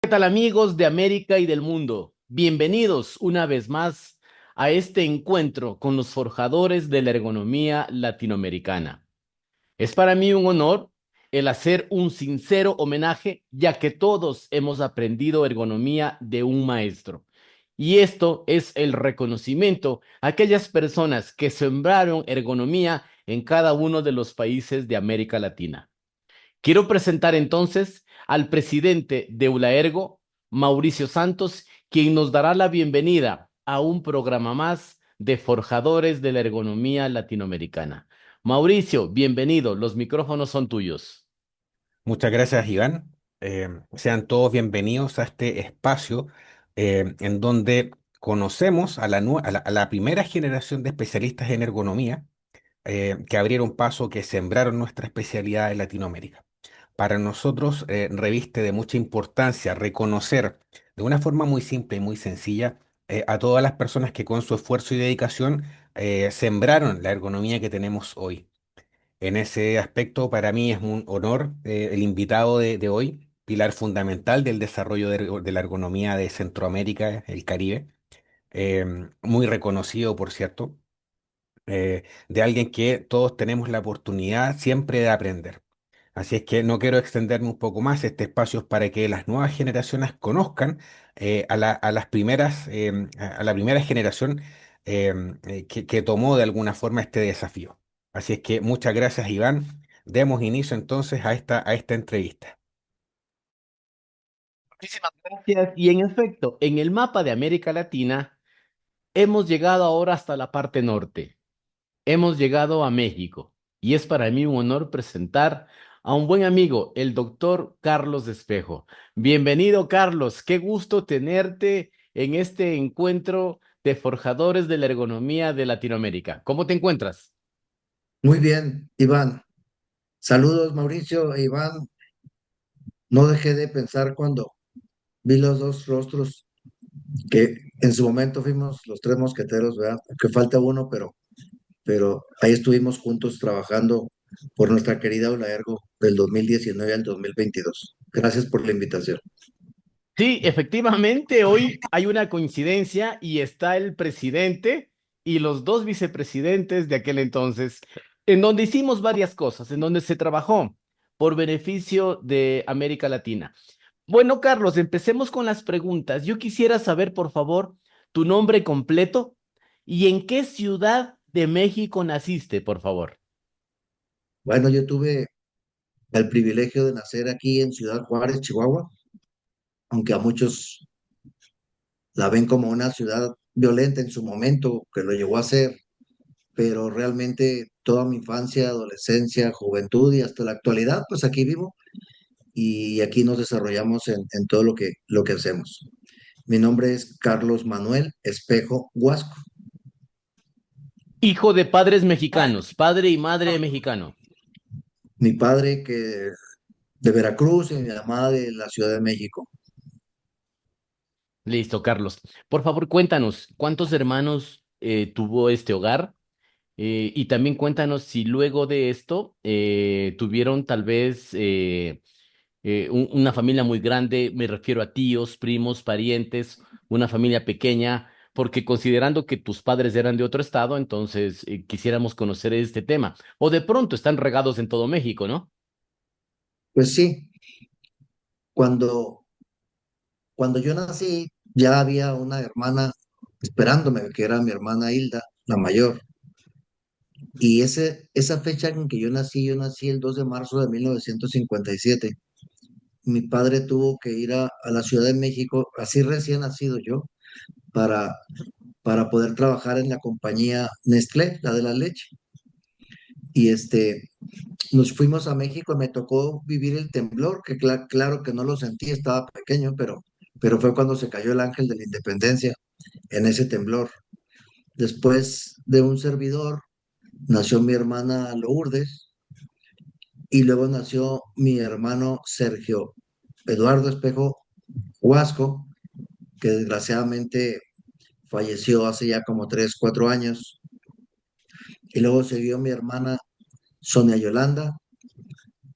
¿Qué tal amigos de América y del mundo? Bienvenidos una vez más a este encuentro con los forjadores de la ergonomía latinoamericana. Es para mí un honor el hacer un sincero homenaje, ya que todos hemos aprendido ergonomía de un maestro. Y esto es el reconocimiento a aquellas personas que sembraron ergonomía en cada uno de los países de América Latina. Quiero presentar entonces al presidente de Ulaergo, Mauricio Santos, quien nos dará la bienvenida a un programa más de Forjadores de la Ergonomía Latinoamericana. Mauricio, bienvenido, los micrófonos son tuyos. Muchas gracias, Iván. Sean todos bienvenidos a este espacio en donde conocemos a la primera generación de especialistas en ergonomía que abrieron paso, que sembraron nuestra especialidad en Latinoamérica. Para nosotros reviste de mucha importancia reconocer de una forma muy simple y muy sencilla a todas las personas que con su esfuerzo y dedicación sembraron la ergonomía que tenemos hoy. En ese aspecto, para mí es un honor el invitado de hoy, pilar fundamental del desarrollo de la ergonomía de Centroamérica, el Caribe, muy reconocido, por cierto, de alguien que todos tenemos la oportunidad siempre de aprender. Así es que no quiero extenderme un poco más. Este espacio es para que las nuevas generaciones conozcan a las primeras, a la primera generación que tomó de alguna forma este desafío. Así es que muchas gracias, Iván. Demos inicio entonces a esta entrevista. Muchísimas gracias. Y en efecto, en el mapa de América Latina hemos llegado ahora hasta la parte norte. Hemos llegado a México y es para mí un honor presentar a un buen amigo, el doctor Carlos Espejo. Bienvenido, Carlos. Qué gusto tenerte en este encuentro de forjadores de la ergonomía de Latinoamérica. ¿Cómo te encuentras? Muy bien, Iván. Saludos, Mauricio e Iván. No dejé de pensar cuando vi los dos rostros que en su momento fuimos los tres mosqueteros, ¿verdad? Que falta uno, pero ahí estuvimos juntos trabajando por nuestra querida Olaergo del 2019 al 2022. Gracias por la invitación. Sí, efectivamente, hoy hay una coincidencia y está el presidente y los dos vicepresidentes de aquel entonces, en donde hicimos varias cosas, en donde se trabajó por beneficio de América Latina. Bueno, Carlos, empecemos con las preguntas. Yo quisiera saber, por favor, tu nombre completo y en qué ciudad de México naciste, por favor. Bueno, yo tuve el privilegio de nacer aquí en Ciudad Juárez, Chihuahua, aunque a muchos la ven como una ciudad violenta en su momento, que lo llegó a ser, pero realmente toda mi infancia, adolescencia, juventud y hasta la actualidad, pues aquí vivo y aquí nos desarrollamos en todo lo que hacemos. Mi nombre es Carlos Manuel Espejo Huasco. Hijo de padres mexicanos, padre y madre mexicano. Mi padre que de Veracruz y mi mamá de la Ciudad de México. Listo, Carlos. Por favor, cuéntanos, ¿cuántos hermanos tuvo este hogar? Y también cuéntanos si luego de esto tuvieron tal vez una familia muy grande, me refiero a tíos, primos, parientes, una familia pequeña, porque considerando que tus padres eran de otro estado, entonces quisiéramos conocer este tema. O de pronto están regados en todo México, ¿no? Pues sí, cuando, cuando yo nací ya había una hermana esperándome, que era mi hermana Hilda, la mayor. Y esa fecha en que yo nací el 2 de marzo de 1957. Mi padre tuvo que ir a la Ciudad de México, así recién nacido yo, para, para poder trabajar en la compañía Nestlé, la de la leche. Y nos fuimos a México y me tocó vivir el temblor, que claro que no lo sentí, estaba pequeño, pero fue cuando se cayó el ángel de la independencia en ese temblor. Después de un servidor, nació mi hermana Lourdes y luego nació mi hermano Sergio Eduardo Espejo Huasco, que desgraciadamente falleció hace ya como 3, 4 años. Y luego siguió mi hermana Sonia Yolanda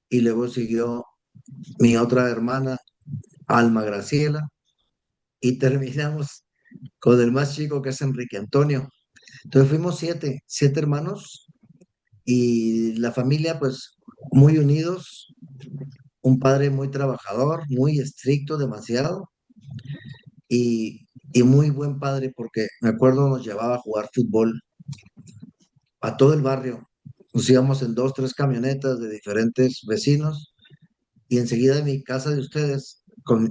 y luego siguió mi otra hermana Alma Graciela, y terminamos con el más chico que es Enrique Antonio. Entonces fuimos siete hermanos y la familia pues muy unidos, un padre muy trabajador, muy estricto, demasiado, y muy buen padre porque me acuerdo nos llevaba a jugar fútbol a todo el barrio. Nos íbamos en dos, tres camionetas de diferentes vecinos y enseguida de mi casa de ustedes,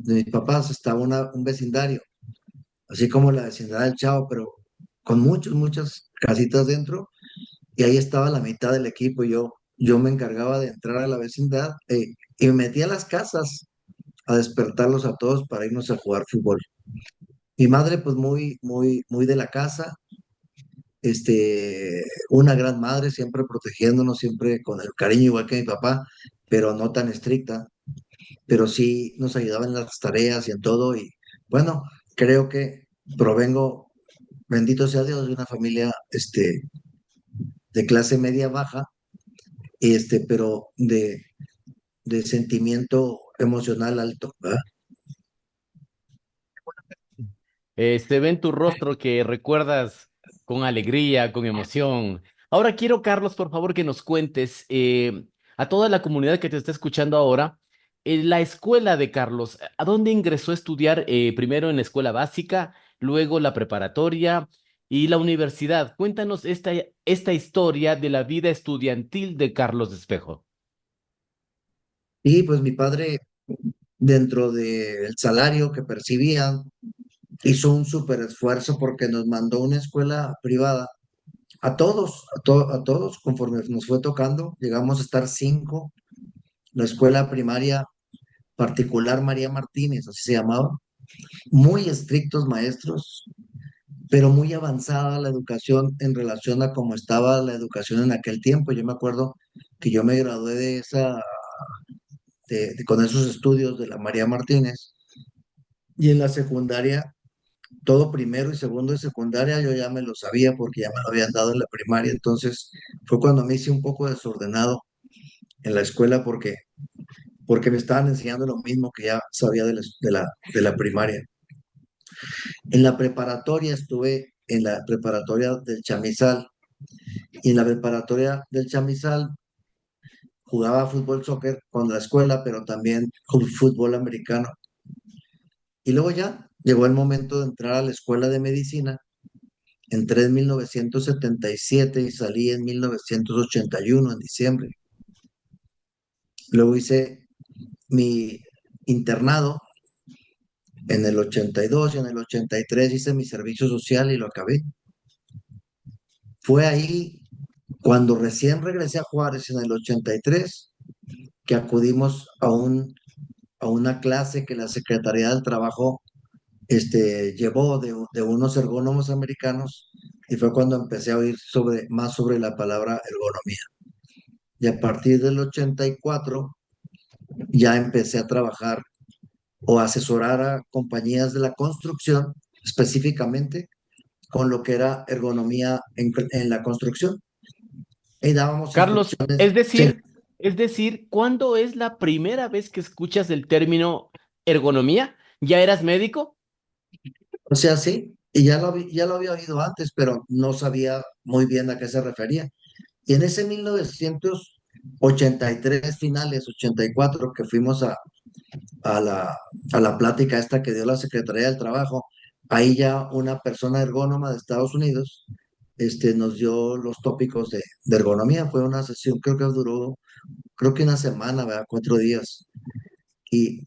de mis papás, estaba un vecindario, así como la vecindad del Chavo, pero con muchas casitas dentro y ahí estaba la mitad del equipo. Yo me encargaba de entrar a la vecindad y me metía a las casas a despertarlos a todos para irnos a jugar fútbol. Mi madre, pues muy de la casa, una gran madre, siempre protegiéndonos, siempre con el cariño igual que mi papá, pero no tan estricta, pero sí nos ayudaba en las tareas y en todo. Y bueno, creo que provengo, bendito sea Dios, de una familia de clase media baja, pero de sentimiento emocional alto, ¿verdad? Se ve en tu rostro que recuerdas con alegría, con emoción. Ahora quiero, Carlos, por favor, que nos cuentes a toda la comunidad que te está escuchando ahora, la escuela de Carlos, ¿a dónde ingresó a estudiar primero en la escuela básica, luego la preparatoria y la universidad? Cuéntanos esta historia de la vida estudiantil de Carlos Espejo. Y pues mi padre, dentro del salario que percibía, hizo un súper esfuerzo porque nos mandó a una escuela privada. A todos, conforme nos fue tocando, llegamos a estar cinco. La escuela primaria particular María Martínez, así se llamaba. Muy estrictos maestros, pero muy avanzada la educación en relación a cómo estaba la educación en aquel tiempo. Yo me acuerdo que yo me gradué con esos estudios de la María Martínez y en la secundaria, todo primero y segundo de secundaria, yo ya me lo sabía porque ya me lo habían dado en la primaria. Entonces fue cuando me hice un poco desordenado en la escuela porque me estaban enseñando lo mismo que ya sabía de la primaria. En la preparatoria estuve en la preparatoria del Chamizal y en la preparatoria del Chamizal jugaba fútbol, soccer con la escuela, pero también fútbol americano. Y luego ya llegó el momento de entrar a la escuela de medicina. Entré en 1977 y salí en 1981 en diciembre. Luego hice mi internado en el 82 y en el 83 hice mi servicio social y lo acabé. Fue ahí cuando recién regresé a Juárez en el 83 que acudimos a una clase que la Secretaría del Trabajo llevó de unos ergónomos americanos y fue cuando empecé a oír más sobre la palabra ergonomía. Y a partir del 84 ya empecé a trabajar o asesorar a compañías de la construcción, específicamente con lo que era ergonomía en la construcción. Y dábamos Carlos, instrucciones. Sí, es decir, ¿cuándo es la primera vez que escuchas el término ergonomía? ¿Ya eras médico? o sea, sí, y ya lo había oído antes, pero no sabía muy bien a qué se refería. Y en ese 1983 finales, 84 que fuimos a la plática esta que dio la Secretaría del Trabajo, ahí ya una persona ergónoma de Estados Unidos nos dio los tópicos de ergonomía. Fue una sesión, creo que una semana, ¿verdad? 4 días. Y,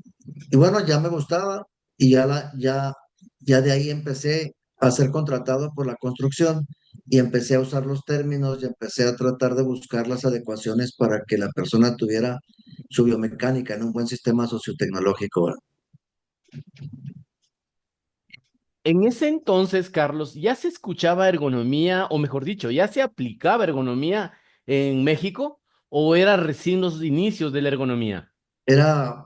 y bueno, ya me gustaba y ya de ahí empecé a ser contratado por la construcción y empecé a usar los términos y empecé a tratar de buscar las adecuaciones para que la persona tuviera su biomecánica en un buen sistema sociotecnológico, ¿verdad? En ese entonces, Carlos, ¿ya se escuchaba ergonomía, o mejor dicho, ya se aplicaba ergonomía en México, o era recién los inicios de la ergonomía? Era,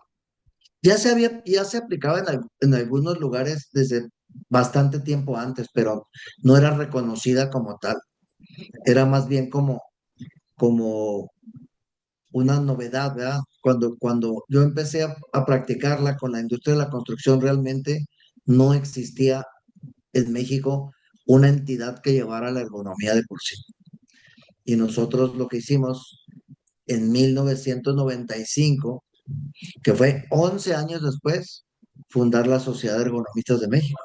ya se aplicaba en algunos lugares desde bastante tiempo antes, pero no era reconocida como tal. Era más bien como una novedad, ¿verdad? cuando yo empecé a practicarla con la industria de la construcción, realmente no existía en México una entidad que llevara la ergonomía de por sí. Y nosotros lo que hicimos en 1995, que fue 11 años después, fundar la Sociedad de Ergonomistas de México.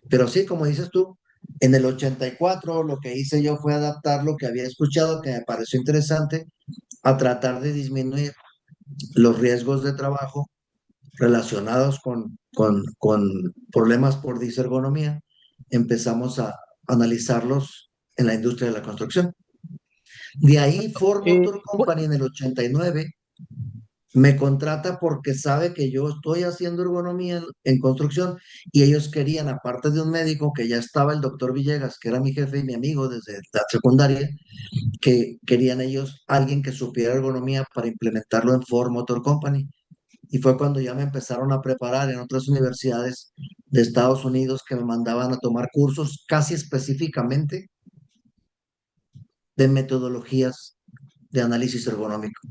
Pero sí, como dices tú, en el 84 lo que hice yo fue adaptar lo que había escuchado, que me pareció interesante, a tratar de disminuir los riesgos de trabajo relacionados con problemas por disergonomía. Empezamos a analizarlos en la industria de la construcción. De ahí Ford Motor Bu- Company en el 89 me contrata porque sabe que yo estoy haciendo ergonomía en construcción y ellos querían, aparte de un médico, que ya estaba el doctor Villegas, que era mi jefe y mi amigo desde la secundaria, que querían ellos alguien que supiera ergonomía para implementarlo en Ford Motor Company. Y fue cuando ya me empezaron a preparar en otras universidades de Estados Unidos que me mandaban a tomar cursos casi específicamente de metodologías de análisis ergonómico.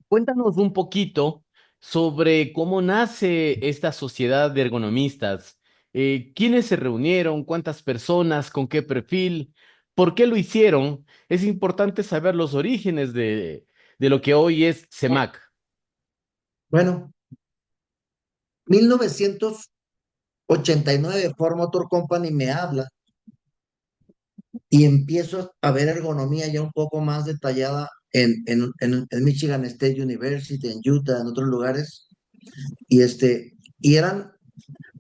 Cuéntanos un poquito sobre cómo nace esta sociedad de ergonomistas. ¿Quiénes se reunieron? ¿Cuántas personas? ¿Con qué perfil? ¿Por qué lo hicieron? Es importante saber los orígenes de lo que hoy es CEMAC. Bueno, 1989 Ford Motor Company me habla y empiezo a ver ergonomía ya un poco más detallada en Michigan State University, en Utah, en otros lugares. Y eran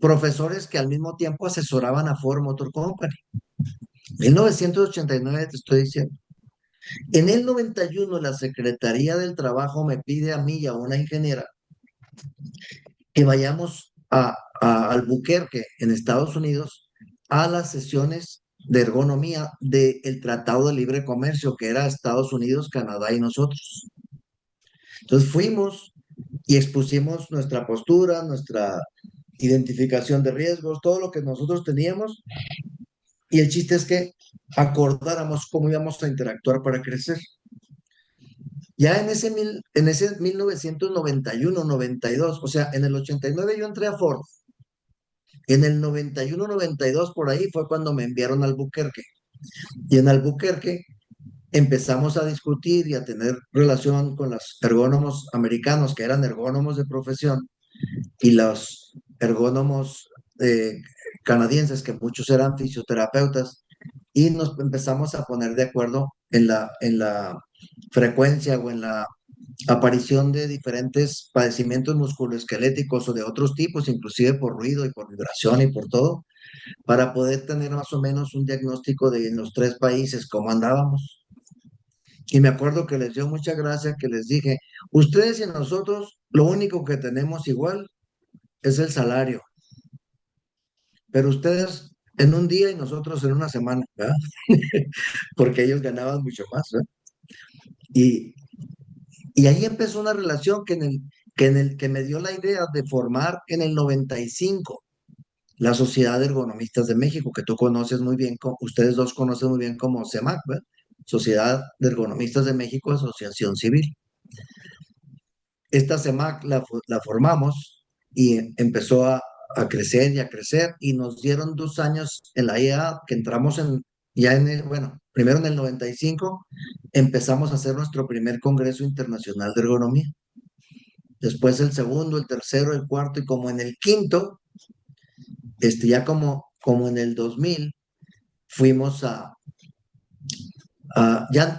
profesores que al mismo tiempo asesoraban a Ford Motor Company. 1989 te estoy diciendo. En el 91 la Secretaría del Trabajo me pide a mí y a una ingeniera que vayamos a Albuquerque, en Estados Unidos, a las sesiones de ergonomía del Tratado de Libre Comercio, que era Estados Unidos, Canadá y nosotros. Entonces fuimos y expusimos nuestra postura, nuestra identificación de riesgos, todo lo que nosotros teníamos, y el chiste es que acordáramos cómo íbamos a interactuar para crecer. Ya en ese 1991, 92, o sea, en el 89 yo entré a Ford. En el 91, 92, por ahí fue cuando me enviaron a Albuquerque. Y en Albuquerque empezamos a discutir y a tener relación con los ergónomos americanos, que eran ergónomos de profesión, y los ergónomos eh, canadienses, que muchos eran fisioterapeutas, y nos empezamos a poner de acuerdo en la frecuencia o en la aparición de diferentes padecimientos musculoesqueléticos o de otros tipos, inclusive por ruido y por vibración y por todo, para poder tener más o menos un diagnóstico de en los tres países cómo andábamos. Y me acuerdo que les dio mucha gracia que les dije, ustedes y nosotros, lo único que tenemos igual es el salario, pero ustedes en un día y nosotros en una semana, ¿verdad? Porque ellos ganaban mucho más, ¿verdad? Y, y ahí empezó una relación que me dio la idea de formar en el 95 la Sociedad de Ergonomistas de México, que tú conoces muy bien, ustedes dos conocen muy bien como CEMAC, ¿verdad? Sociedad de Ergonomistas de México, Asociación Civil. Esta CEMAC la formamos y empezó a crecer y a crecer y nos dieron 2 años en la IAA, que entramos bueno, primero en el 95 empezamos a hacer nuestro primer Congreso Internacional de Ergonomía. Después el segundo, el tercero, el cuarto y como en el quinto, ya como en el 2000, fuimos ya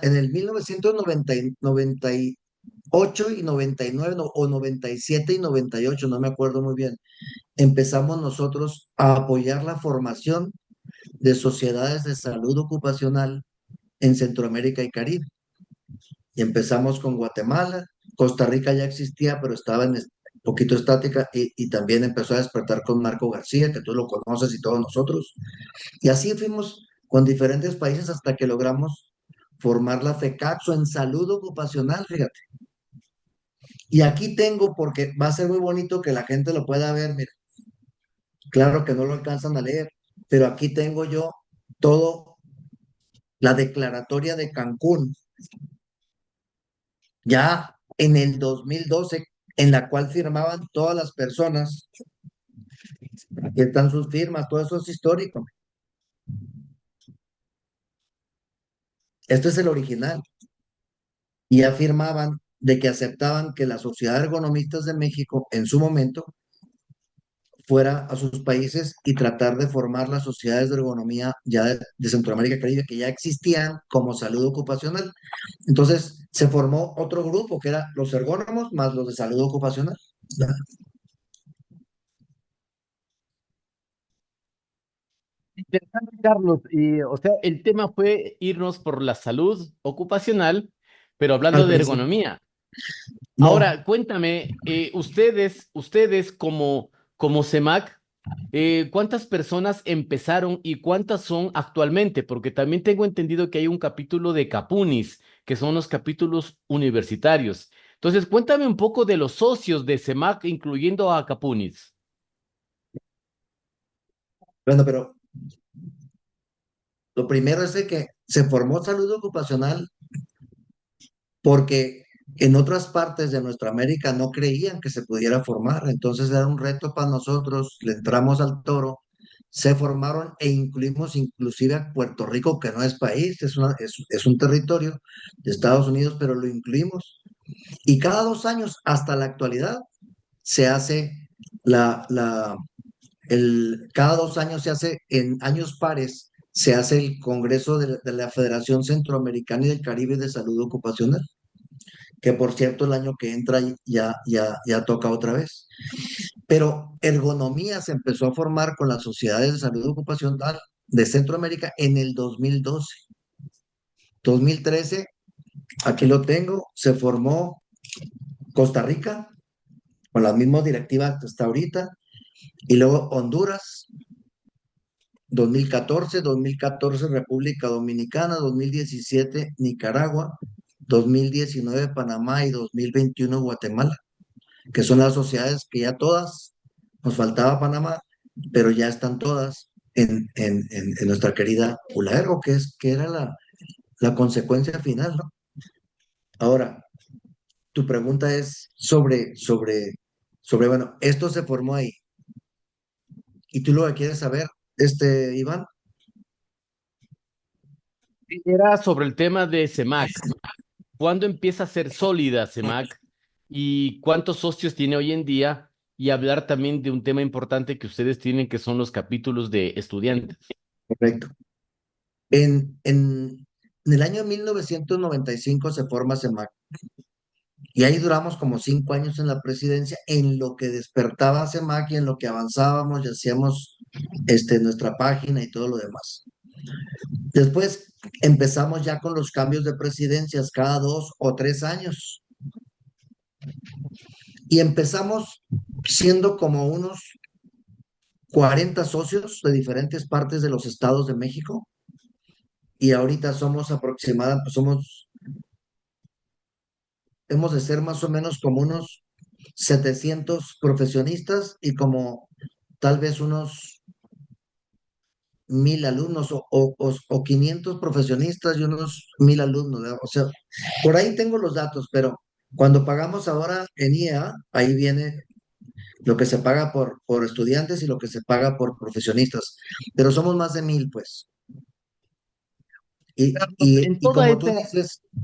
en el 1998 y 99 o 97 y 98, no me acuerdo muy bien, empezamos nosotros a apoyar la formación de sociedades de salud ocupacional en Centroamérica y Caribe. Y empezamos con Guatemala, Costa Rica ya existía, pero estaba en poquito estática y también empezó a despertar con Marco García, que tú lo conoces y todos nosotros. Y así fuimos con diferentes países hasta que logramos formar la FECAPSO en salud ocupacional, fíjate. Y aquí tengo, porque va a ser muy bonito que la gente lo pueda ver, mira, claro que no lo alcanzan a leer, pero aquí tengo yo todo la declaratoria de Cancún ya en el 2012, en la cual firmaban todas las personas, aquí están sus firmas, todo eso es histórico. Esto es el original. Y afirmaban de que aceptaban que la Sociedad de Ergonomistas de México en su momento fuera a sus países y tratar de formar las sociedades de ergonomía ya de Centroamérica y Caribe que ya existían como salud ocupacional. Entonces se formó otro grupo que era los ergónomos más los de salud ocupacional. Interesante, Carlos. Y, o sea, el tema fue irnos por la salud ocupacional, pero Al hablando de principio, ergonomía. no. Ahora, cuéntame, ustedes como CEMAC, ¿cuántas personas empezaron y cuántas son actualmente? Porque también tengo entendido que hay un capítulo de Capunis, que son los capítulos universitarios. Entonces, cuéntame un poco de los socios de CEMAC, incluyendo a Capunis. Bueno, pero lo primero es de que se formó salud ocupacional porque en otras partes de nuestra América no creían que se pudiera formar. Entonces era un reto para nosotros, le entramos al toro, se formaron e incluimos inclusive a Puerto Rico, que no es país, es un territorio de Estados Unidos, pero lo incluimos. Y cada 2 años, hasta la actualidad, se hace la, la, cada 2 años se hace en años pares, se hace el Congreso de la Federación Centroamericana y del Caribe de Salud Ocupacional, que por cierto el año que entra ya toca otra vez. Pero ergonomía se empezó a formar con las sociedades de salud ocupacional de Centroamérica en el 2012. 2013, aquí lo tengo, se formó Costa Rica con las mismas directivas hasta ahorita, y luego Honduras, 2014 República Dominicana, 2017 Nicaragua, 2019 Panamá y 2021 Guatemala, que son las sociedades que ya todas, nos faltaba Panamá, pero ya están todas en nuestra querida ULAERGO, que era la consecuencia final, ¿no? Ahora, tu pregunta es bueno, esto se formó ahí. ¿Y tú lo que quieres saber, Iván? Era sobre el tema de CEMAC. ¿Cuándo empieza a ser sólida CEMAC y cuántos socios tiene hoy en día? Y hablar también de un tema importante que ustedes tienen, que son los capítulos de estudiantes. Correcto. En el año 1995 se forma CEMAC y ahí duramos como 5 años en la presidencia en lo que despertaba CEMAC y en lo que avanzábamos y hacíamos nuestra página y todo lo demás. Después empezamos ya con los cambios de presidencias cada 2 o 3 años y empezamos siendo como unos 40 socios de diferentes partes de los estados de México y ahorita somos aproximadamente, hemos de ser más o menos como unos 700 profesionistas y como tal vez unos 1,000 alumnos o 500 profesionistas y unos 1,000 alumnos, ¿verdad? O sea, por ahí tengo los datos, pero cuando pagamos ahora en IEA, ahí viene lo que se paga por estudiantes y lo que se paga por profesionistas, pero somos más de 1,000, pues. Y, Carlos, y, en y toda esta,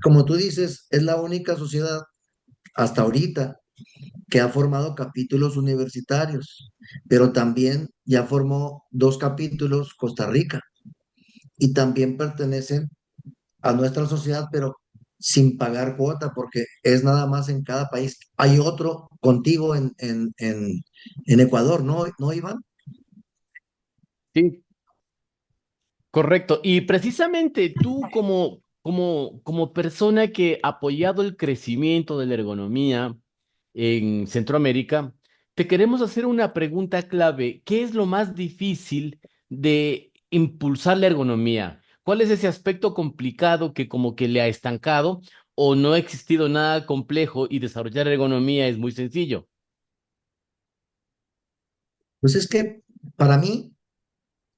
como tú dices, es la única sociedad hasta ahorita que ha formado capítulos universitarios, pero también ya formó 2 capítulos Costa Rica y también pertenecen a nuestra sociedad, pero sin pagar cuota, porque es nada más en cada país. Hay otro contigo en Ecuador, ¿no, Iván? sí, correcto. Y precisamente tú como persona que ha apoyado el crecimiento de la ergonomía en Centroamérica, te queremos hacer una pregunta clave. ¿Qué es lo más difícil de impulsar la ergonomía? ¿Cuál es ese aspecto complicado que como que le ha estancado o no ha existido nada complejo y desarrollar ergonomía es muy sencillo? Pues es que para mí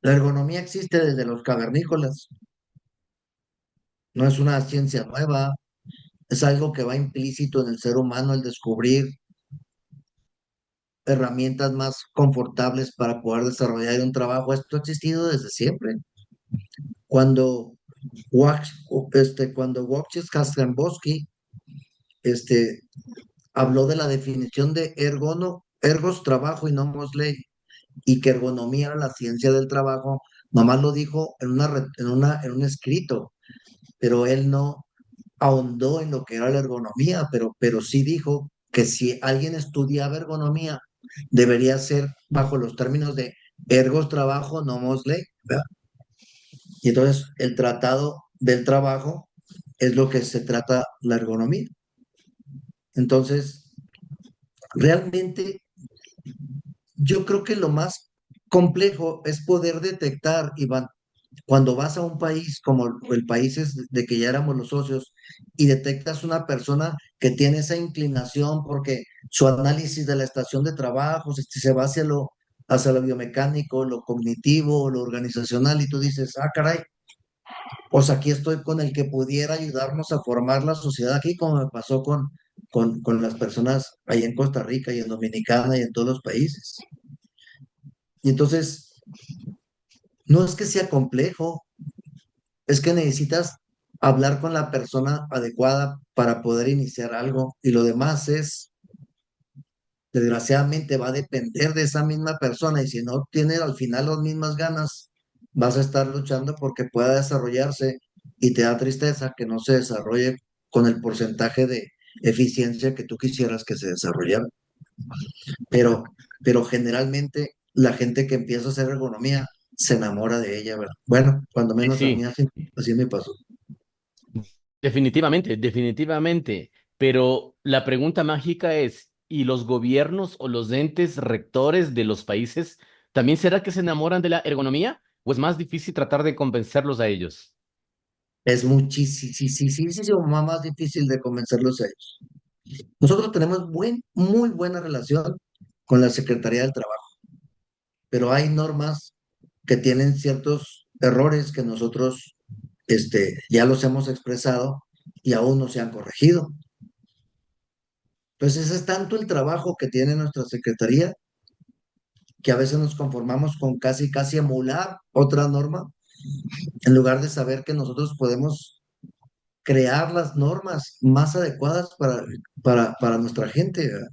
la ergonomía existe desde los cavernícolas, no es una ciencia nueva. es algo que va implícito en el ser humano, el descubrir herramientas más confortables para poder desarrollar un trabajo. Esto ha existido desde siempre. Cuando cuando Wojciech Kastrzembowski este, habló de la definición de ergos trabajo y nomos ley, y que ergonomía era la ciencia del trabajo, nomás lo dijo en un escrito, pero él no ahondó en lo que era la ergonomía, pero sí dijo que si alguien estudiaba ergonomía, debería ser bajo los términos de ergos trabajo, nomos ley, ¿verdad? Y entonces el tratado del trabajo es lo que se trata la ergonomía. Entonces, realmente yo creo que lo más complejo es poder detectar, Iván, cuando vas a un país como el país es de que ya éramos los socios y detectas una persona que tiene esa inclinación porque su análisis de la estación de trabajo se va hacia lo biomecánico, lo cognitivo, lo organizacional y tú dices, ah, caray, pues aquí estoy con el que pudiera ayudarnos a formar la sociedad aquí, como me pasó con las personas ahí en Costa Rica y en Dominicana y en todos los países. Y entonces, no es que sea complejo, es que necesitas hablar con la persona adecuada para poder iniciar algo y lo demás desgraciadamente va a depender de esa misma persona y si no tiene al final las mismas ganas, vas a estar luchando porque pueda desarrollarse y te da tristeza que no se desarrolle con el porcentaje de eficiencia que tú quisieras que se desarrollara. Pero, pero generalmente la gente que empieza a hacer ergonomía se enamora de ella, ¿verdad? Bueno, cuando Sí, menos a mí sí, así me pasó. definitivamente, definitivamente. Pero la pregunta mágica es, ¿y los gobiernos o los entes rectores de los países también será que se enamoran de la ergonomía? ¿O es más difícil tratar de convencerlos a ellos? Es muchísimo más difícil de convencerlos a ellos. Nosotros tenemos muy buena relación con la Secretaría del Trabajo, pero hay normas que tienen ciertos errores que nosotros ya los hemos expresado y aún no se han corregido. Entonces, ese es tanto el trabajo que tiene nuestra Secretaría que a veces nos conformamos con casi emular otra norma en lugar de saber que nosotros podemos crear las normas más adecuadas para nuestra gente, ¿verdad?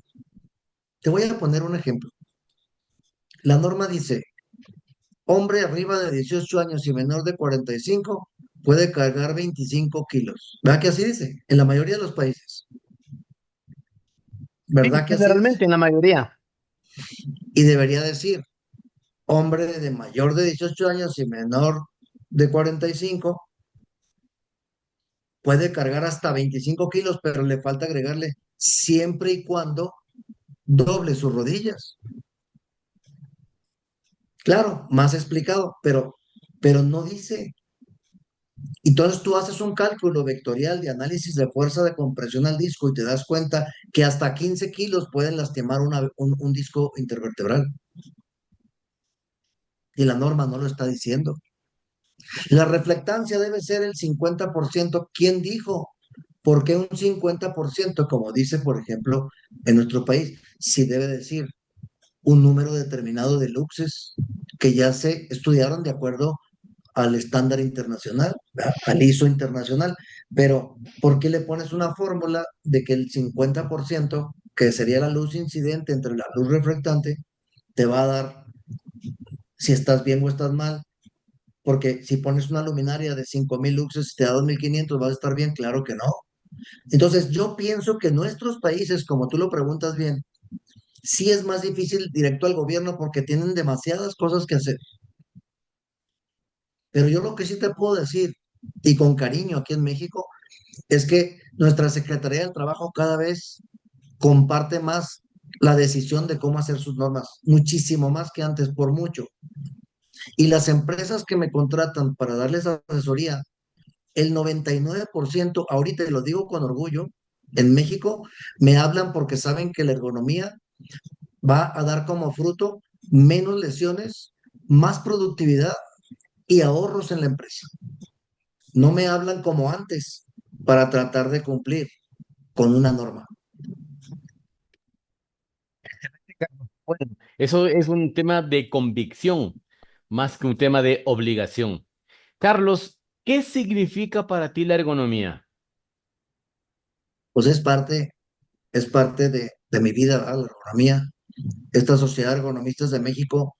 Te voy a poner un ejemplo. La norma dice, hombre arriba de 18 años y menor de 45 puede cargar 25 kilos. ¿Verdad que así dice? En la mayoría de los países. Sí, ¿Verdad que así dice? generalmente en la mayoría. Y debería decir, hombre de mayor de 18 años y menor de 45 puede cargar hasta 25 kilos, pero le falta agregarle siempre y cuando doble sus rodillas. Claro, más explicado, pero no dice. Entonces tú haces un cálculo vectorial de análisis de fuerza de compresión al disco y te das cuenta que hasta 15 kilos pueden lastimar un disco intervertebral. Y la norma no lo está diciendo. La reflectancia debe ser el 50%. ¿Quién dijo? ¿Por qué un 50%? Como dice, por ejemplo, en nuestro país, sí debe decir un número determinado de luxes que ya se estudiaron de acuerdo al estándar internacional, ¿verdad? Al ISO internacional, pero ¿por qué le pones una fórmula de que el 50%, que sería la luz incidente entre la luz reflectante, te va a dar si estás bien o estás mal? Porque si pones una luminaria de 5,000 luxes y te da 2,500, ¿vas a estar bien? Claro que no. Entonces, yo pienso que nuestros países, como tú lo preguntas bien, sí es más difícil directo al gobierno porque tienen demasiadas cosas que hacer. Pero yo lo que sí te puedo decir, y con cariño aquí en México, es que nuestra Secretaría del Trabajo cada vez comparte más la decisión de cómo hacer sus normas, muchísimo más que antes, por mucho. Y las empresas que me contratan para darles asesoría, el 99%, ahorita te lo digo con orgullo, en México me hablan porque saben que la ergonomía va a dar como fruto menos lesiones, más productividad y ahorros en la empresa. No me hablan como antes para tratar de cumplir. con una norma. Bueno, eso es un tema de convicción más que un tema de obligación. Carlos, ¿qué significa para ti la ergonomía? Pues es parte de mi vida, ¿verdad? La ergonomía. Esta Sociedad de Ergonomistas de México,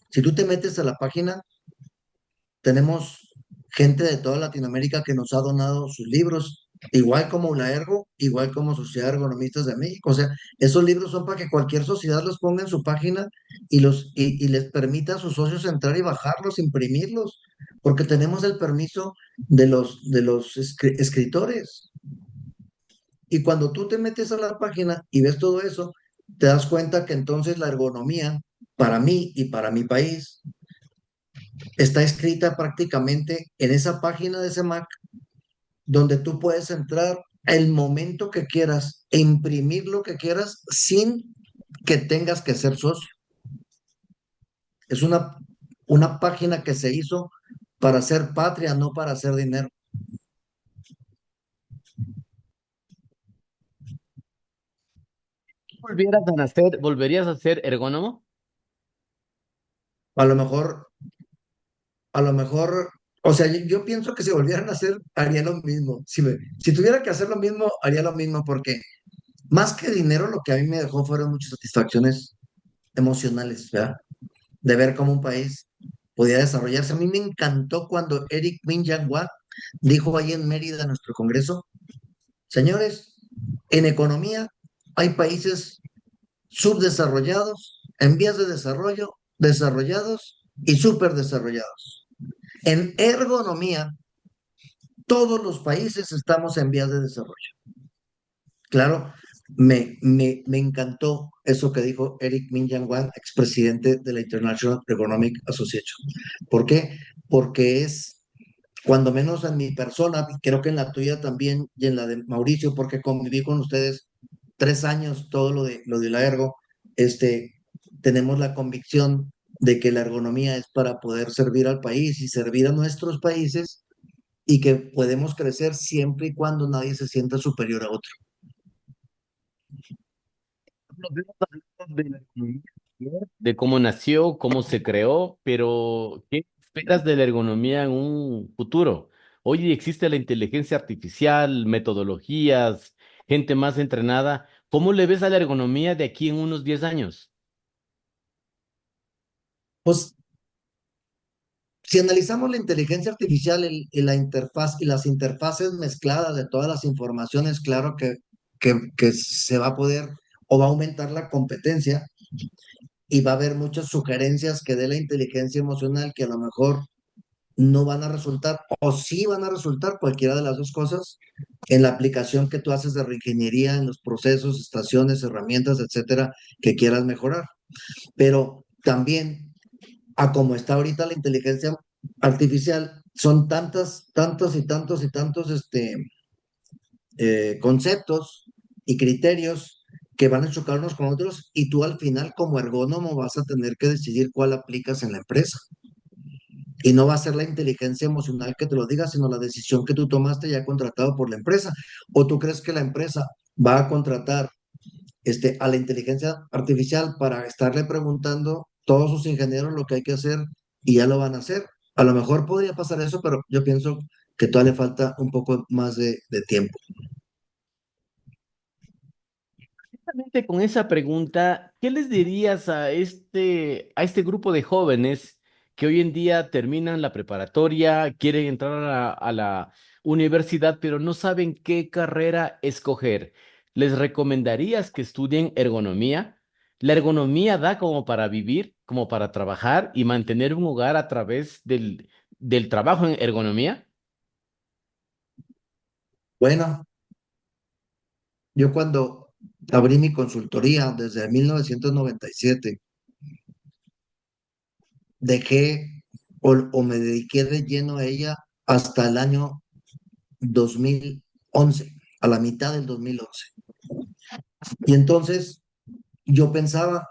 si tú te metes a la página, tenemos gente de toda Latinoamérica que nos ha donado sus libros, igual como la Ergo, igual como Sociedad de Ergonomistas de México. O sea, esos libros son para que cualquier sociedad los ponga en su página y les permita a sus socios entrar y bajarlos, imprimirlos, porque tenemos el permiso de los escritores. Y cuando tú te metes a la página y ves todo eso, te das cuenta que entonces la ergonomía, para mí y para mi país, está escrita prácticamente en esa página de ese Mac, donde tú puedes entrar el momento que quieras e imprimir lo que quieras sin que tengas que ser socio. Es una página que se hizo para hacer patria, no para hacer dinero. ¿Volvieras a nacer, volverías a ser ergónomo? A lo mejor, a lo mejor, o sea, yo pienso que si volvieran a hacer, haría lo mismo. Si tuviera que hacer lo mismo, haría lo mismo, porque más que dinero, lo que a mí me dejó fueron muchas satisfacciones emocionales, ¿verdad? De ver cómo un país podía desarrollarse. A mí me encantó cuando Eric Min-Yang dijo ahí en Mérida, en nuestro Congreso, señores, en economía hay países subdesarrollados, en vías de desarrollo, desarrollados y superdesarrollados. En ergonomía, todos los países estamos en vías de desarrollo. Claro, me encantó eso que dijo Eric Min-Yang expresidente de la International Economic Association. ¿Por qué? Porque es, cuando menos en mi persona, y creo que en la tuya también y en la de Mauricio, porque conviví con ustedes 3 años, todo lo de la ergo, este, tenemos la convicción de que la ergonomía es para poder servir al país y servir a nuestros países y que podemos crecer siempre y cuando nadie se sienta superior a otro. Nos vemos hablando de la ergonomía, de cómo nació, cómo se creó, pero ¿qué esperas de la ergonomía en un futuro? Hoy existe la inteligencia artificial, metodologías, gente más entrenada. ¿Cómo le ves a la ergonomía de aquí en unos 10 años? Pues si analizamos la inteligencia artificial y la interfaz y las interfaces mezcladas de todas las informaciones, claro que se va a poder o va a aumentar la competencia y va a haber muchas sugerencias que dé la inteligencia emocional que a lo mejor no van a resultar o sí van a resultar cualquiera de las dos cosas en la aplicación que tú haces de reingeniería en los procesos, estaciones, herramientas, etcétera, que quieras mejorar. Pero también a como está ahorita la inteligencia artificial, son tantos y tantos y tantos conceptos y criterios que van a chocar unos con otros y tú al final como ergónomo vas a tener que decidir cuál aplicas en la empresa. Y no va a ser la inteligencia emocional que te lo diga, sino la decisión que tú tomaste ya contratado por la empresa. ¿O tú crees que la empresa va a contratar a la inteligencia artificial para estarle preguntando todos sus ingenieros lo que hay que hacer y ya lo van a hacer? A lo mejor podría pasar eso, pero yo pienso que todavía le falta un poco más de tiempo. Justamente con esa pregunta, ¿qué les dirías a este grupo de jóvenes que hoy en día terminan la preparatoria, quieren entrar a la universidad, pero no saben qué carrera escoger? ¿Les recomendarías que estudien ergonomía? ¿La ergonomía da como para vivir, como para trabajar y mantener un hogar a través del trabajo en ergonomía? Bueno, yo cuando abrí mi consultoría desde 1997, dejé o me dediqué de lleno a ella hasta el año 2011, a la mitad del 2011. Y entonces yo pensaba,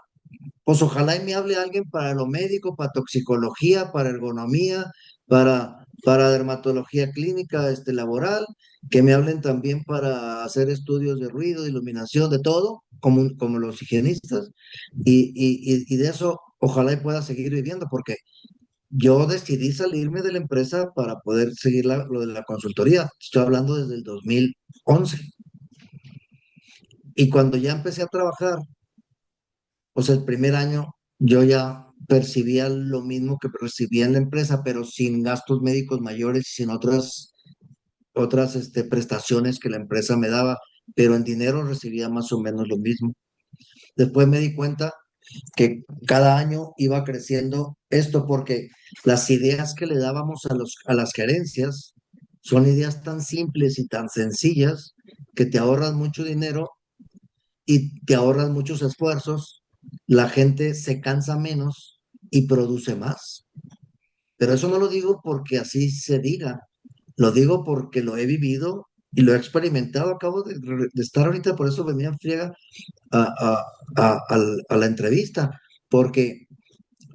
pues ojalá y me hable alguien para lo médico, para toxicología, para ergonomía, para dermatología clínica, laboral, que me hablen también para hacer estudios de ruido, de iluminación, de todo, como los higienistas, y de eso ojalá y pueda seguir viviendo, porque yo decidí salirme de la empresa para poder seguir lo de la consultoría. Estoy hablando desde el 2011. Y cuando ya empecé a trabajar, o sea, el primer año yo ya percibía lo mismo que recibía en la empresa, pero sin gastos médicos mayores y sin otras prestaciones que la empresa me daba, pero en dinero recibía más o menos lo mismo. Después me di cuenta que cada año iba creciendo esto porque las ideas que le dábamos a las gerencias son ideas tan simples y tan sencillas que te ahorras mucho dinero y te ahorras muchos esfuerzos, la gente se cansa menos y produce más. Pero eso no lo digo porque así se diga, lo digo porque lo he vivido y lo he experimentado. Acabo de estar ahorita, por eso venía en friega a, a, a la entrevista, porque,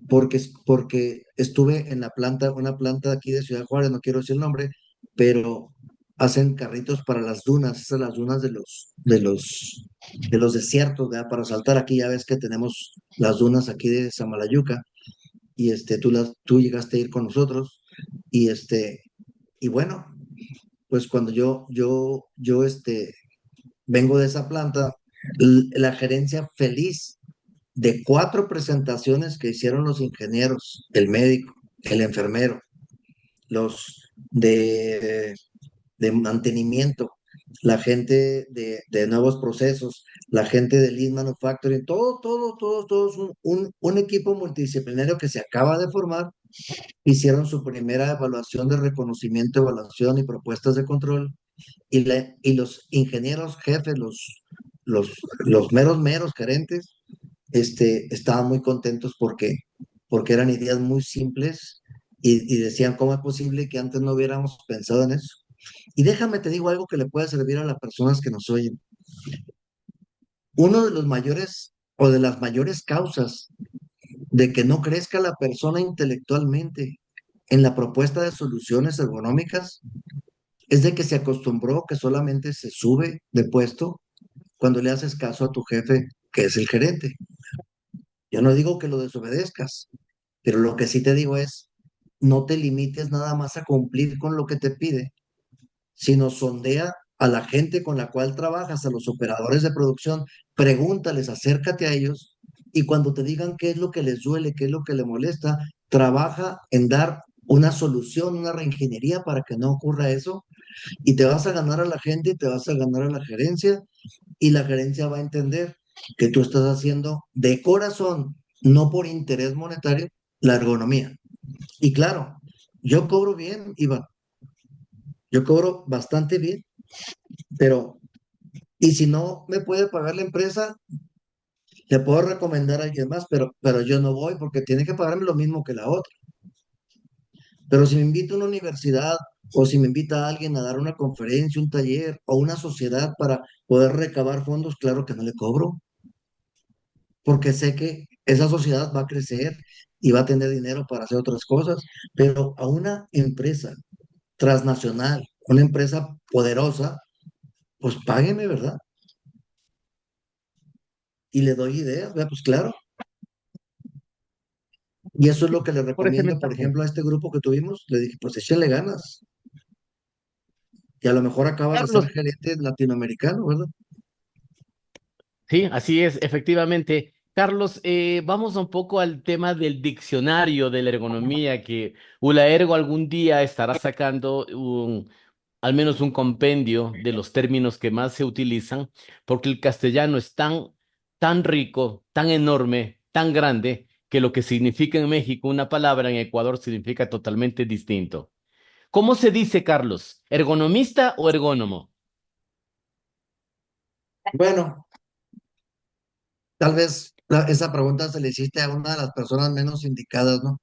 porque estuve en la planta, una planta aquí de Ciudad Juárez, no quiero decir el nombre, pero hacen carritos para las dunas, esas las dunas de los desiertos, ¿verdad? Para saltar aquí, ya ves que tenemos las dunas aquí de Samalayuca, y tú llegaste a ir con nosotros, y y bueno, pues cuando yo vengo de esa planta, la gerencia feliz de 4 presentaciones que hicieron los ingenieros, el médico, el enfermero, los de mantenimiento, la gente de nuevos procesos, la gente de Lean Manufacturing, todo es un equipo multidisciplinario que se acaba de formar. Hicieron su primera evaluación de reconocimiento, evaluación y propuestas de control, y los ingenieros jefes, los, los meros gerentes, estaban muy contentos porque eran ideas muy simples, y decían, ¿cómo es posible que antes no hubiéramos pensado en eso? Y déjame te digo algo que le puede servir a las personas que nos oyen. Uno de los mayores o de las mayores causas de que no crezca la persona intelectualmente en la propuesta de soluciones ergonómicas es de que se acostumbró que solamente se sube de puesto cuando le haces caso a tu jefe, que es el gerente. Yo no digo que lo desobedezcas, pero lo que sí te digo es, no te limites nada más a cumplir con lo que te pide, sino sondea a la gente con la cual trabajas, a los operadores de producción, pregúntales, acércate a ellos, y cuando te digan qué es lo que les duele, qué es lo que les molesta, trabaja en dar una solución, una reingeniería para que no ocurra eso, y te vas a ganar a la gente y te vas a ganar a la gerencia, y la gerencia va a entender que tú estás haciendo de corazón, no por interés monetario, la ergonomía. Y claro, yo cobro bien, Iván, yo cobro bastante bien, pero y si no me puede pagar la empresa, le puedo recomendar a alguien más, pero yo no voy porque tiene que pagarme lo mismo que la otra. Pero si me invita a una universidad o si me invita a alguien a dar una conferencia, un taller o una sociedad para poder recabar fondos, claro que no le cobro, porque sé que esa sociedad va a crecer y va a tener dinero para hacer otras cosas. Pero a una empresa transnacional, una empresa poderosa, pues págueme, ¿verdad? Y le doy ideas, ¿verdad? Pues claro. Y eso es lo que le Por ese recomiendo, por mensaje. ejemplo, a este grupo que tuvimos. Le dije, pues échenle ganas. Y a lo mejor acabas de ser Carlos, gerente latinoamericano, ¿verdad? sí, así es, efectivamente. Carlos, vamos un poco al tema del diccionario de la ergonomía que Ulaergo algún día estará sacando al menos un compendio de los términos que más se utilizan, porque el castellano es tan rico, tan enorme, tan grande, que lo que significa en México una palabra en Ecuador significa totalmente distinto. ¿Cómo se dice, Carlos? ¿Ergonomista o ergónomo? Bueno, tal vez esa pregunta se le hiciste a una de las personas menos indicadas, ¿no?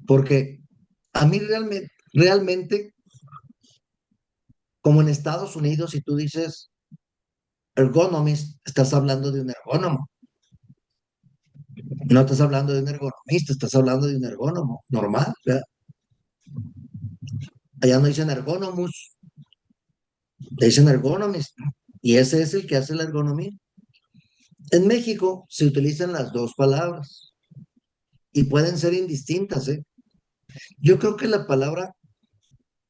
Porque a mí realmente, como en Estados Unidos, si tú dices ergonomist, estás hablando de un ergónomo. No estás hablando de un ergonomista, estás hablando de un ergónomo normal, ¿verdad? Allá no dicen ergónomus, le dicen ergonomist. Y ese es el que hace la ergonomía. En México se utilizan las dos palabras y pueden ser indistintas, ¿eh? Yo creo que la palabra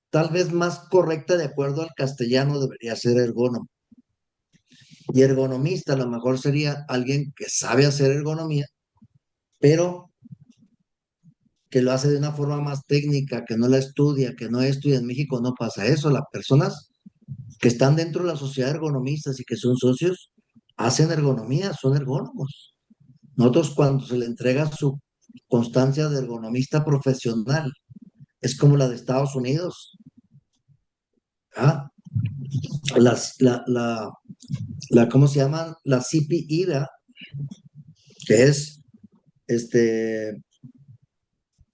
tal vez más correcta de acuerdo al castellano debería ser ergónomo. Y ergonomista a lo mejor sería alguien que sabe hacer ergonomía, pero que lo hace de una forma más técnica, que no la estudia, que no estudia. En México no pasa eso. Las personas que están dentro de la sociedad de ergonomistas y que son socios hacen ergonomía, son ergónomos. Nosotros cuando se le entrega su constancia de ergonomista profesional, es como la de Estados Unidos. ¿Ah? ¿Cómo se llaman? La CPI, ¿verdad? Que es este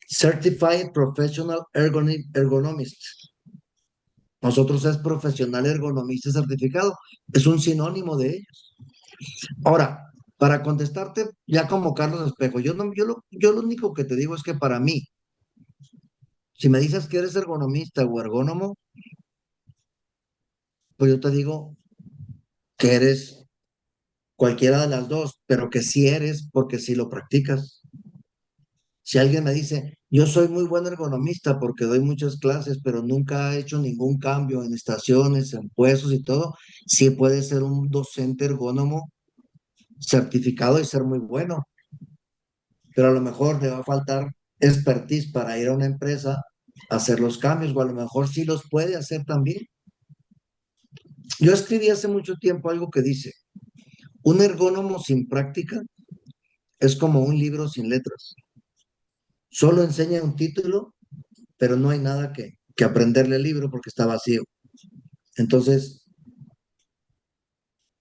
Certified Professional Ergonomist. Nosotros es profesional ergonomista certificado. Es un sinónimo de ellos. Ahora, para contestarte, ya como Carlos Espejo, yo lo único que te digo es que para mí, si me dices que eres ergonomista o ergónomo, pues yo te digo que eres cualquiera de las dos, pero que sí eres porque sí lo practicas. Si alguien me dice, yo soy muy buen ergonomista porque doy muchas clases, pero nunca he hecho ningún cambio en estaciones, en puestos y todo, sí puede ser un docente ergónomo certificado y ser muy bueno, pero a lo mejor le va a faltar expertise para ir a una empresa a hacer los cambios, o a lo mejor sí los puede hacer también. Yo escribí hace mucho tiempo algo que dice, un ergónomo sin práctica es como un libro sin letras. Solo enseña un título, pero no hay nada que aprenderle al libro porque está vacío. Entonces,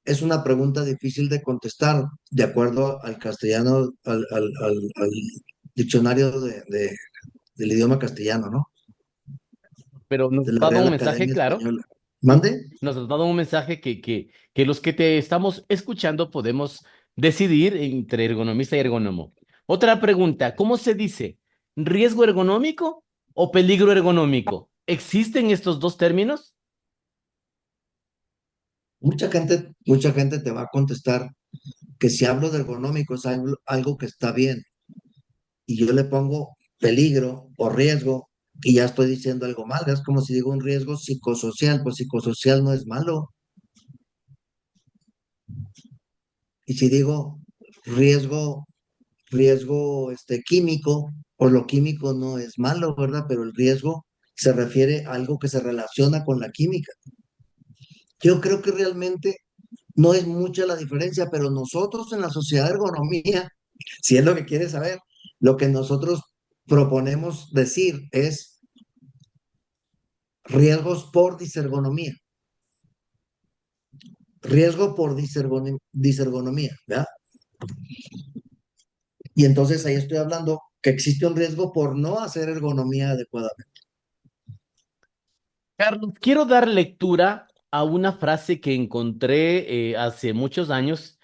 es una pregunta difícil de contestar de acuerdo al castellano, al diccionario del idioma castellano, ¿no? Pero nos De has la dado Real un mensaje Academia claro, Española. ¿Mande? nos has dado un mensaje que los que te estamos escuchando podemos decidir entre ergonomista y ergónomo. Otra pregunta, ¿cómo se dice? ¿Riesgo ergonómico o peligro ergonómico? ¿Existen estos dos términos? Mucha gente te va a contestar que si hablo de ergonómico es algo que está bien y yo le pongo peligro o riesgo y ya estoy diciendo algo mal. Es como si digo un riesgo psicosocial, pues psicosocial no es malo. Y si digo riesgo, riesgo químico, pues lo químico no es malo, ¿verdad? Pero el riesgo se refiere a algo que se relaciona con la química. Yo creo que realmente no es mucha la diferencia, pero nosotros en la sociedad de ergonomía, si es lo que quieres saber, lo que nosotros proponemos decir es riesgos por disergonomía, riesgo por disergonomía, ¿verdad? Y entonces ahí estoy hablando que existe un riesgo por no hacer ergonomía adecuadamente. Carlos, quiero dar lectura a una frase que encontré hace muchos años.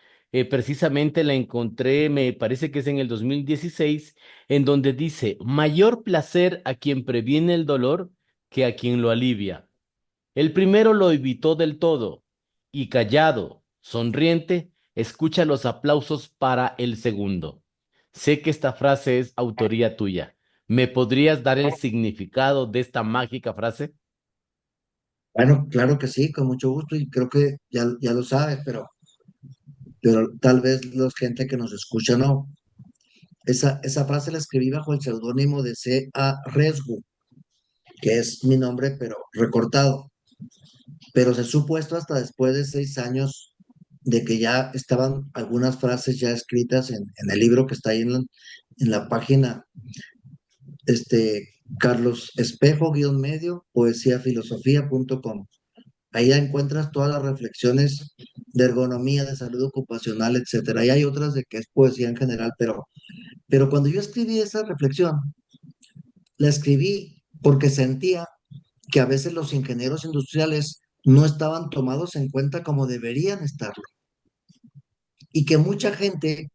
Precisamente la encontré, me parece que es en el 2016, en donde dice, mayor placer a quien previene el dolor que a quien lo alivia. El primero lo evitó del todo y callado, sonriente, escucha los aplausos para el segundo. Sé que esta frase es autoría tuya. ¿Me podrías dar el significado de esta mágica frase? Bueno, claro que sí, con mucho gusto y creo que ya lo sabes, pero tal vez la gente que nos escucha no. Esa frase la escribí bajo el seudónimo de C.A. Resgu, que es mi nombre, pero recortado. Pero se supo esto hasta después de 6 años de que ya estaban algunas frases ya escritas en el libro que está ahí en la página, Carlos Espejo, medio, poesiafilosofía.com. Ahí ya encuentras todas las reflexiones de ergonomía, de salud ocupacional, etcétera. Y hay otras de que es poesía en general, pero cuando yo escribí esa reflexión, la escribí porque sentía que a veces los ingenieros industriales no estaban tomados en cuenta como deberían estarlo y que mucha gente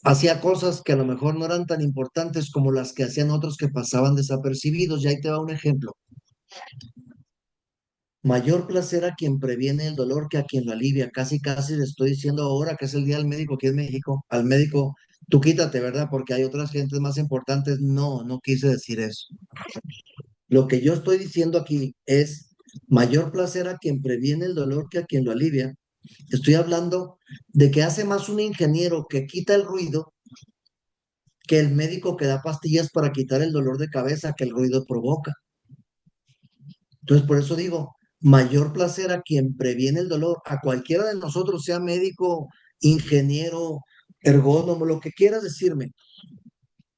hacía cosas que a lo mejor no eran tan importantes como las que hacían otros que pasaban desapercibidos. Y ahí te va un ejemplo. Mayor placer a quien previene el dolor que a quien lo alivia. Casi, casi le estoy diciendo ahora que es el Día del Médico aquí en México. Al médico, tú quítate, ¿verdad? Porque hay otras gentes más importantes. No, no quise decir eso. Lo que yo estoy diciendo aquí es mayor placer a quien previene el dolor que a quien lo alivia. Estoy hablando de que hace más un ingeniero que quita el ruido que el médico que da pastillas para quitar el dolor de cabeza que el ruido provoca. Entonces, por eso digo, mayor placer a quien previene el dolor, a cualquiera de nosotros, sea médico, ingeniero, ergónomo, lo que quieras decirme,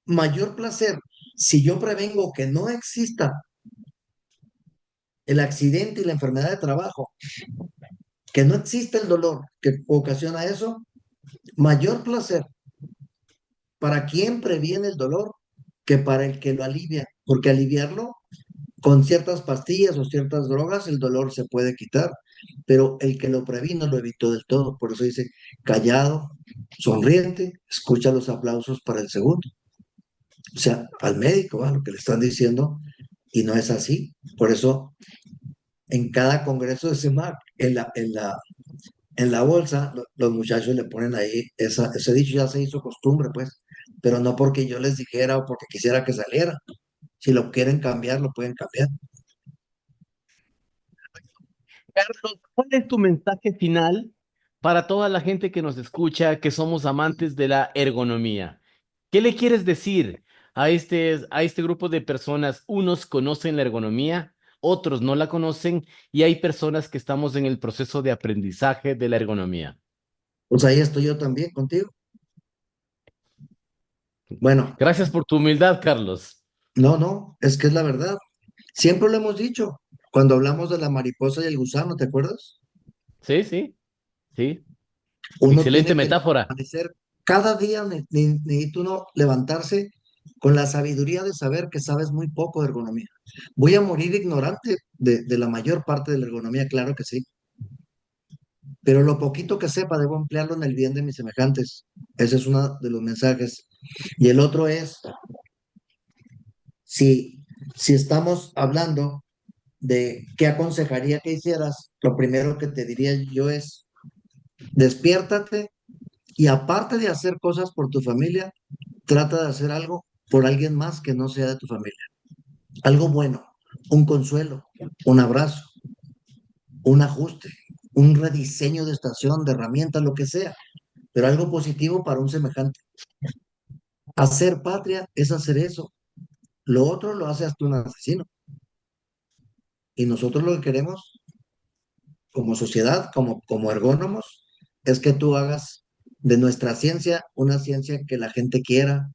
mayor placer si yo prevengo que no exista el accidente y la enfermedad de trabajo, que no exista el dolor que ocasiona eso, mayor placer para quien previene el dolor que para el que lo alivia, porque aliviarlo con ciertas pastillas o ciertas drogas el dolor se puede quitar, pero el que lo previno lo evitó del todo. Por eso dice, callado, sonriente, escucha los aplausos para el segundo. O sea, al médico, ¿va? Lo que le están diciendo, y no es así. Por eso, en cada congreso de CEMAC, en la bolsa, los muchachos le ponen ahí, ese dicho ya se hizo costumbre, pues, pero no porque yo les dijera o porque quisiera que saliera. Si lo quieren cambiar, lo pueden cambiar. Carlos, ¿cuál es tu mensaje final para toda la gente que nos escucha, que somos amantes de la ergonomía? ¿Qué le quieres decir a este grupo de personas? Unos conocen la ergonomía, otros no la conocen y hay personas que estamos en el proceso de aprendizaje de la ergonomía. Pues ahí estoy yo también contigo. Bueno, Gracias por tu humildad, Carlos. no, no, es que es la verdad. Siempre lo hemos dicho. Cuando hablamos de la mariposa y el gusano, ¿te acuerdas? Sí, sí, sí. Uno Excelente tiene que metáfora. amanecer cada día, necesita uno levantarse con la sabiduría de saber que sabes muy poco de ergonomía. Voy a morir ignorante de la mayor parte de la ergonomía, claro que sí, pero lo poquito que sepa debo emplearlo en el bien de mis semejantes. Ese es uno de los mensajes. Y el otro es, si, si estamos hablando de qué aconsejaría que hicieras, lo primero que te diría yo es, despiértate y aparte de hacer cosas por tu familia, trata de hacer algo por alguien más que no sea de tu familia. Algo bueno, un consuelo, un abrazo, un ajuste, un rediseño de estación, de herramienta, lo que sea, pero algo positivo para un semejante. Hacer patria es hacer eso. Lo otro lo hace hasta un asesino. Y nosotros lo que queremos como sociedad, como ergónomos, es que tú hagas de nuestra ciencia una ciencia que la gente quiera,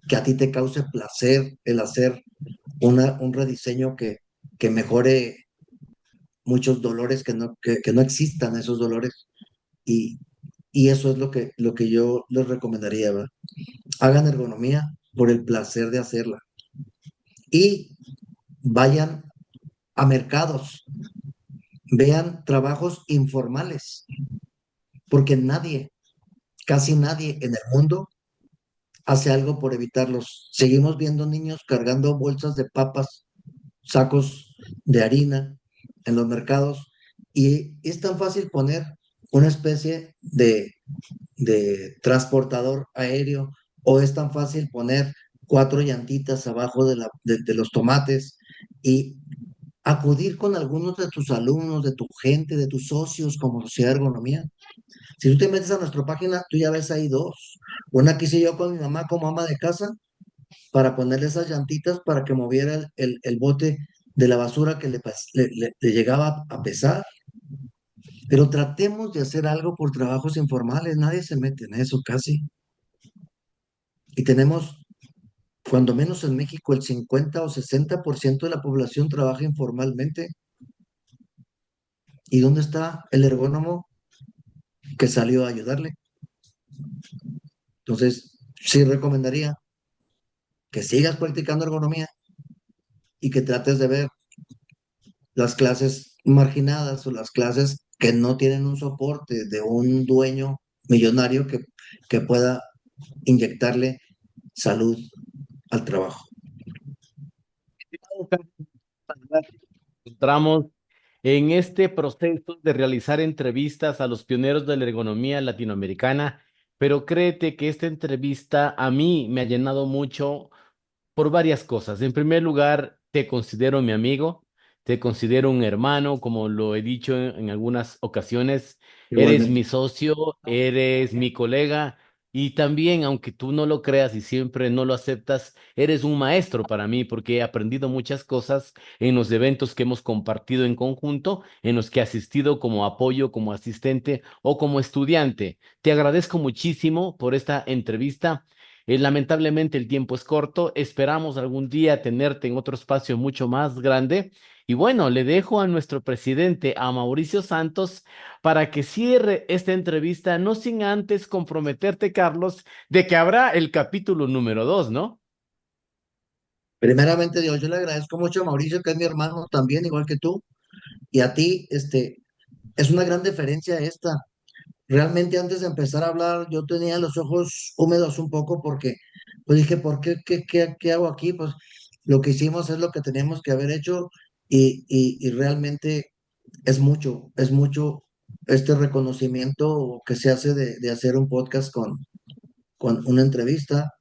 que a ti te cause placer el hacer un rediseño que mejore muchos dolores, que no existan esos dolores. Y, y eso es lo que yo les recomendaría, ¿verdad? Hagan ergonomía por el placer de hacerla y vayan a mercados, vean trabajos informales, porque nadie, casi nadie en el mundo hace algo por evitarlos. Seguimos viendo niños cargando bolsas de papas, sacos de harina en los mercados y es tan fácil poner una especie de transportador aéreo o es tan fácil poner cuatro llantitas abajo de los tomates y acudir con algunos de tus alumnos, de tu gente, de tus socios como Sociedad de Ergonomía. Si tú te metes a nuestra página, tú ya ves ahí dos. Una que hice yo con mi mamá como ama de casa para ponerle esas llantitas para que moviera el bote de la basura que le llegaba a pesar. Pero tratemos de hacer algo por trabajos informales. Nadie se mete en eso casi. Y tenemos, cuando menos en México, el 50 o 60% de la población trabaja informalmente. ¿Y dónde está el ergónomo que salió a ayudarle? Entonces, sí recomendaría que sigas practicando ergonomía y que trates de ver las clases marginadas o las clases que no tienen un soporte de un dueño millonario que pueda inyectarle salud al trabajo. Encontramos en este proceso de realizar entrevistas a los pioneros de la ergonomía latinoamericana, pero créete que esta entrevista a mí me ha llenado mucho por varias cosas. En primer lugar, te considero mi amigo, te considero un hermano, como lo he dicho en algunas ocasiones. Eres mi Igualmente. socio, eres mi colega y también, aunque tú no lo creas y siempre no lo aceptas, eres un maestro para mí porque he aprendido muchas cosas en los eventos que hemos compartido en conjunto, en los que he asistido como apoyo, como asistente o como estudiante. Te agradezco muchísimo por esta entrevista. Lamentablemente el tiempo es corto, esperamos algún día tenerte en otro espacio mucho más grande. Y bueno, le dejo a nuestro presidente, a Mauricio Santos, para que cierre esta entrevista, no sin antes comprometerte, Carlos, de que habrá el capítulo número 2, ¿no? Primeramente, Dios, yo le agradezco mucho a Mauricio, que es mi hermano también, igual que tú, y a ti, es una gran diferencia esta. Realmente antes de empezar a hablar, yo tenía los ojos húmedos un poco porque, pues dije, ¿por qué, qué hago aquí? Pues lo que hicimos es lo que teníamos que haber hecho y realmente es mucho este reconocimiento que se hace de hacer un podcast con una entrevista.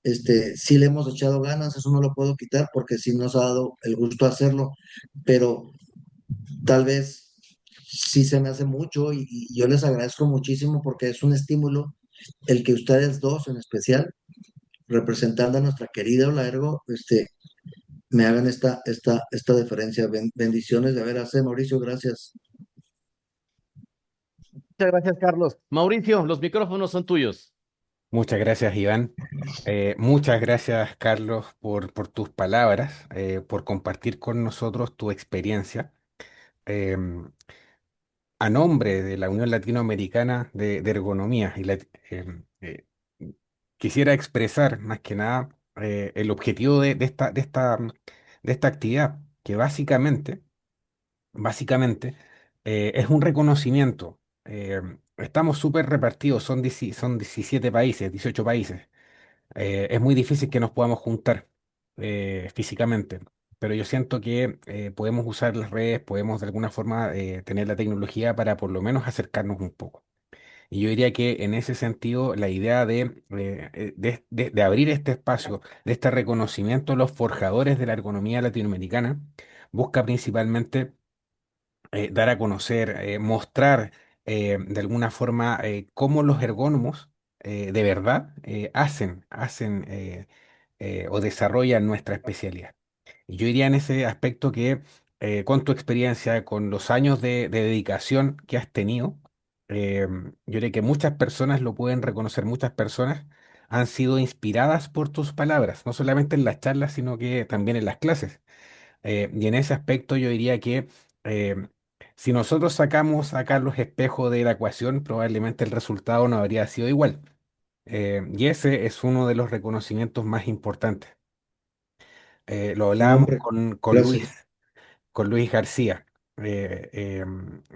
Sí le hemos echado ganas, eso no lo puedo quitar porque sí nos ha dado el gusto hacerlo, pero tal vez sí se me hace mucho y yo les agradezco muchísimo porque es un estímulo el que ustedes dos en especial, representando a nuestra querida Olaergo, me hagan esta deferencia. Bendiciones de veras, Mauricio, gracias. Muchas gracias, Carlos. Mauricio, los micrófonos son tuyos. Muchas gracias, Iván. Muchas gracias, Carlos, por tus palabras, por compartir con nosotros tu experiencia. Em, a nombre de la Unión Latinoamericana de Ergonomía, quisiera expresar más que nada el objetivo de esta actividad, que básicamente es un reconocimiento. Estamos súper repartidos, son 17 países, 18 países. Es muy difícil que nos podamos juntar físicamente, pero yo siento que podemos usar las redes, podemos de alguna forma tener la tecnología para por lo menos acercarnos un poco. Y yo diría que en ese sentido la idea de abrir este espacio, de este reconocimiento a los forjadores de la ergonomía latinoamericana, busca principalmente dar a conocer, mostrar de alguna forma cómo los ergónomos de verdad hacen o desarrollan nuestra especialidad. Y yo diría en ese aspecto que con tu experiencia, con los años de dedicación que has tenido, yo diría que muchas personas lo pueden reconocer, muchas personas han sido inspiradas por tus palabras, no solamente en las charlas, sino que también en las clases. Y en ese aspecto yo diría que eh, si nosotros sacamos a Carlos Espejo de la ecuación, probablemente el resultado no habría sido igual. Y ese es uno de los reconocimientos más importantes. Lo No, hablábamos hombre, Luis, gracias. con Luis García,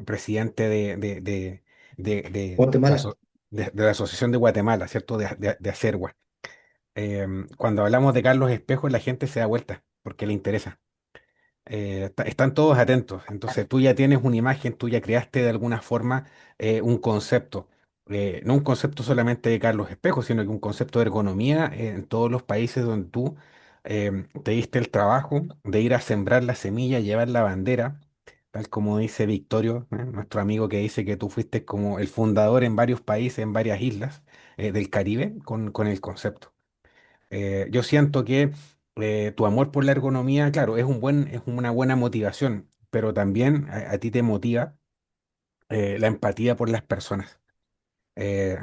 presidente de Guatemala. de la Asociación de Guatemala, ¿cierto? De Acergua. Cuando hablamos de Carlos Espejo, la gente se da vuelta porque le interesa. Están todos atentos. Entonces tú ya tienes una imagen, tú ya creaste de alguna forma un concepto. No un concepto solamente de Carlos Espejo, sino que un concepto de ergonomía en todos los países donde tú te diste el trabajo de ir a sembrar la semilla, llevar la bandera, tal como dice Victorio, nuestro amigo que dice que tú fuiste como el fundador en varios países, en varias islas del Caribe con el concepto. Yo siento que tu amor por la ergonomía, claro, es una buena motivación, pero también a ti te motiva la empatía por las personas. Eh,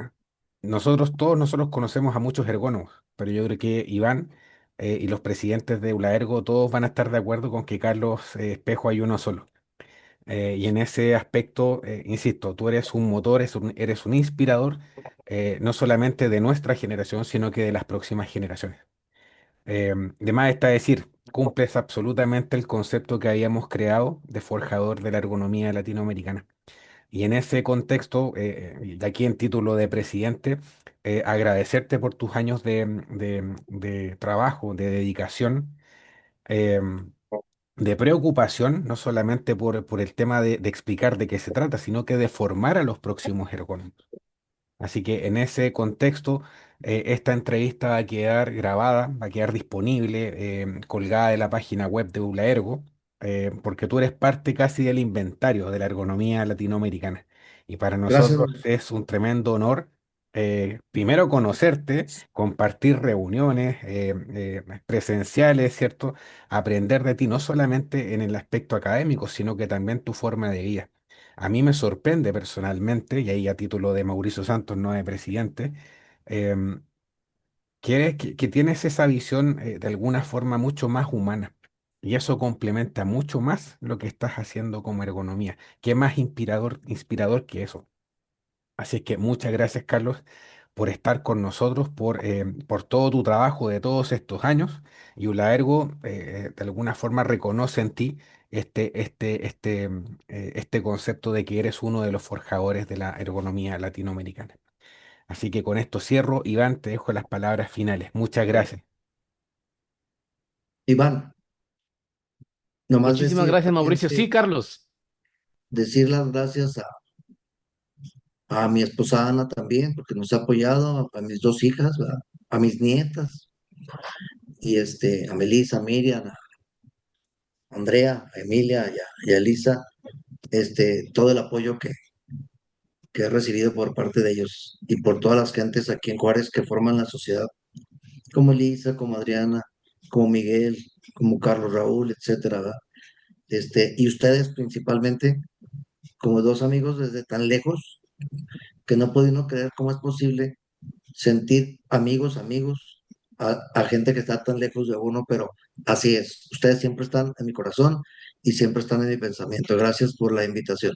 todos nosotros conocemos a muchos ergónomos, pero yo creo que Iván y los presidentes de Eulaergo, todos van a estar de acuerdo con que Carlos Espejo hay uno solo. Y en ese aspecto, insisto, tú eres un motor, eres un inspirador, no solamente de nuestra generación, sino que de las próximas generaciones. De más está decir, cumples absolutamente el concepto que habíamos creado de forjador de la ergonomía latinoamericana. Y en ese contexto, y aquí en título de presidente, agradecerte por tus años de trabajo, de dedicación, em, de preocupación, no solamente por el tema de explicar de qué se trata, sino que de formar a los próximos ergónomos. Así que en ese contexto, esta entrevista va a quedar grabada, va a quedar disponible, colgada de la página web de Ulaergo, porque tú eres parte casi del inventario de la ergonomía latinoamericana. Y para nosotros Gracias, es un tremendo honor, primero conocerte, compartir reuniones presenciales, ¿cierto? Aprender de ti, no solamente en el aspecto académico, sino que también tu forma de vida. A mí me sorprende personalmente, y ahí a título de Mauricio Santos, no de presidente, em, que tienes esa visión de alguna forma mucho más humana. Y eso complementa mucho más lo que estás haciendo como ergonomía. ¿Qué más inspirador que eso? Así es que muchas gracias, Carlos, por estar con nosotros, por todo tu trabajo de todos estos años. Y Ulaergo, de alguna forma, reconoce en ti este concepto de que eres uno de los forjadores de la ergonomía latinoamericana. Así que con esto cierro. Iván, te dejo las palabras finales. Muchas gracias. Iván. Nomás Muchísimas decir gracias, también Mauricio. Sí, Carlos. decir las gracias a mi esposa Ana también, porque nos ha apoyado, a mis dos hijas, ¿verdad? A mis nietas, y a Melissa, a Miriam, a Andrea, a Emilia y a Elisa, todo el apoyo que he recibido por parte de ellos y por todas las gentes aquí en Juárez que forman la sociedad, como Elisa, como Adriana, como Miguel, como Carlos Raúl, etcétera, ¿verdad? Y ustedes principalmente, como dos amigos desde tan lejos, que no puedo no creer cómo es posible sentir amigos, a gente que está tan lejos de uno, pero así es. Ustedes siempre están en mi corazón y siempre están en mi pensamiento. Gracias por la invitación.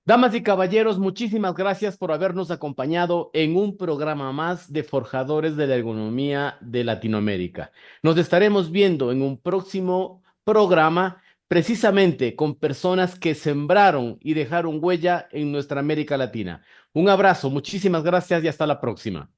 Damas y caballeros, muchísimas gracias por habernos acompañado en un programa más de Forjadores de la Ergonomía de Latinoamérica. Nos estaremos viendo en un próximo programa precisamente con personas que sembraron y dejaron huella en nuestra América Latina. Un abrazo, muchísimas gracias y hasta la próxima.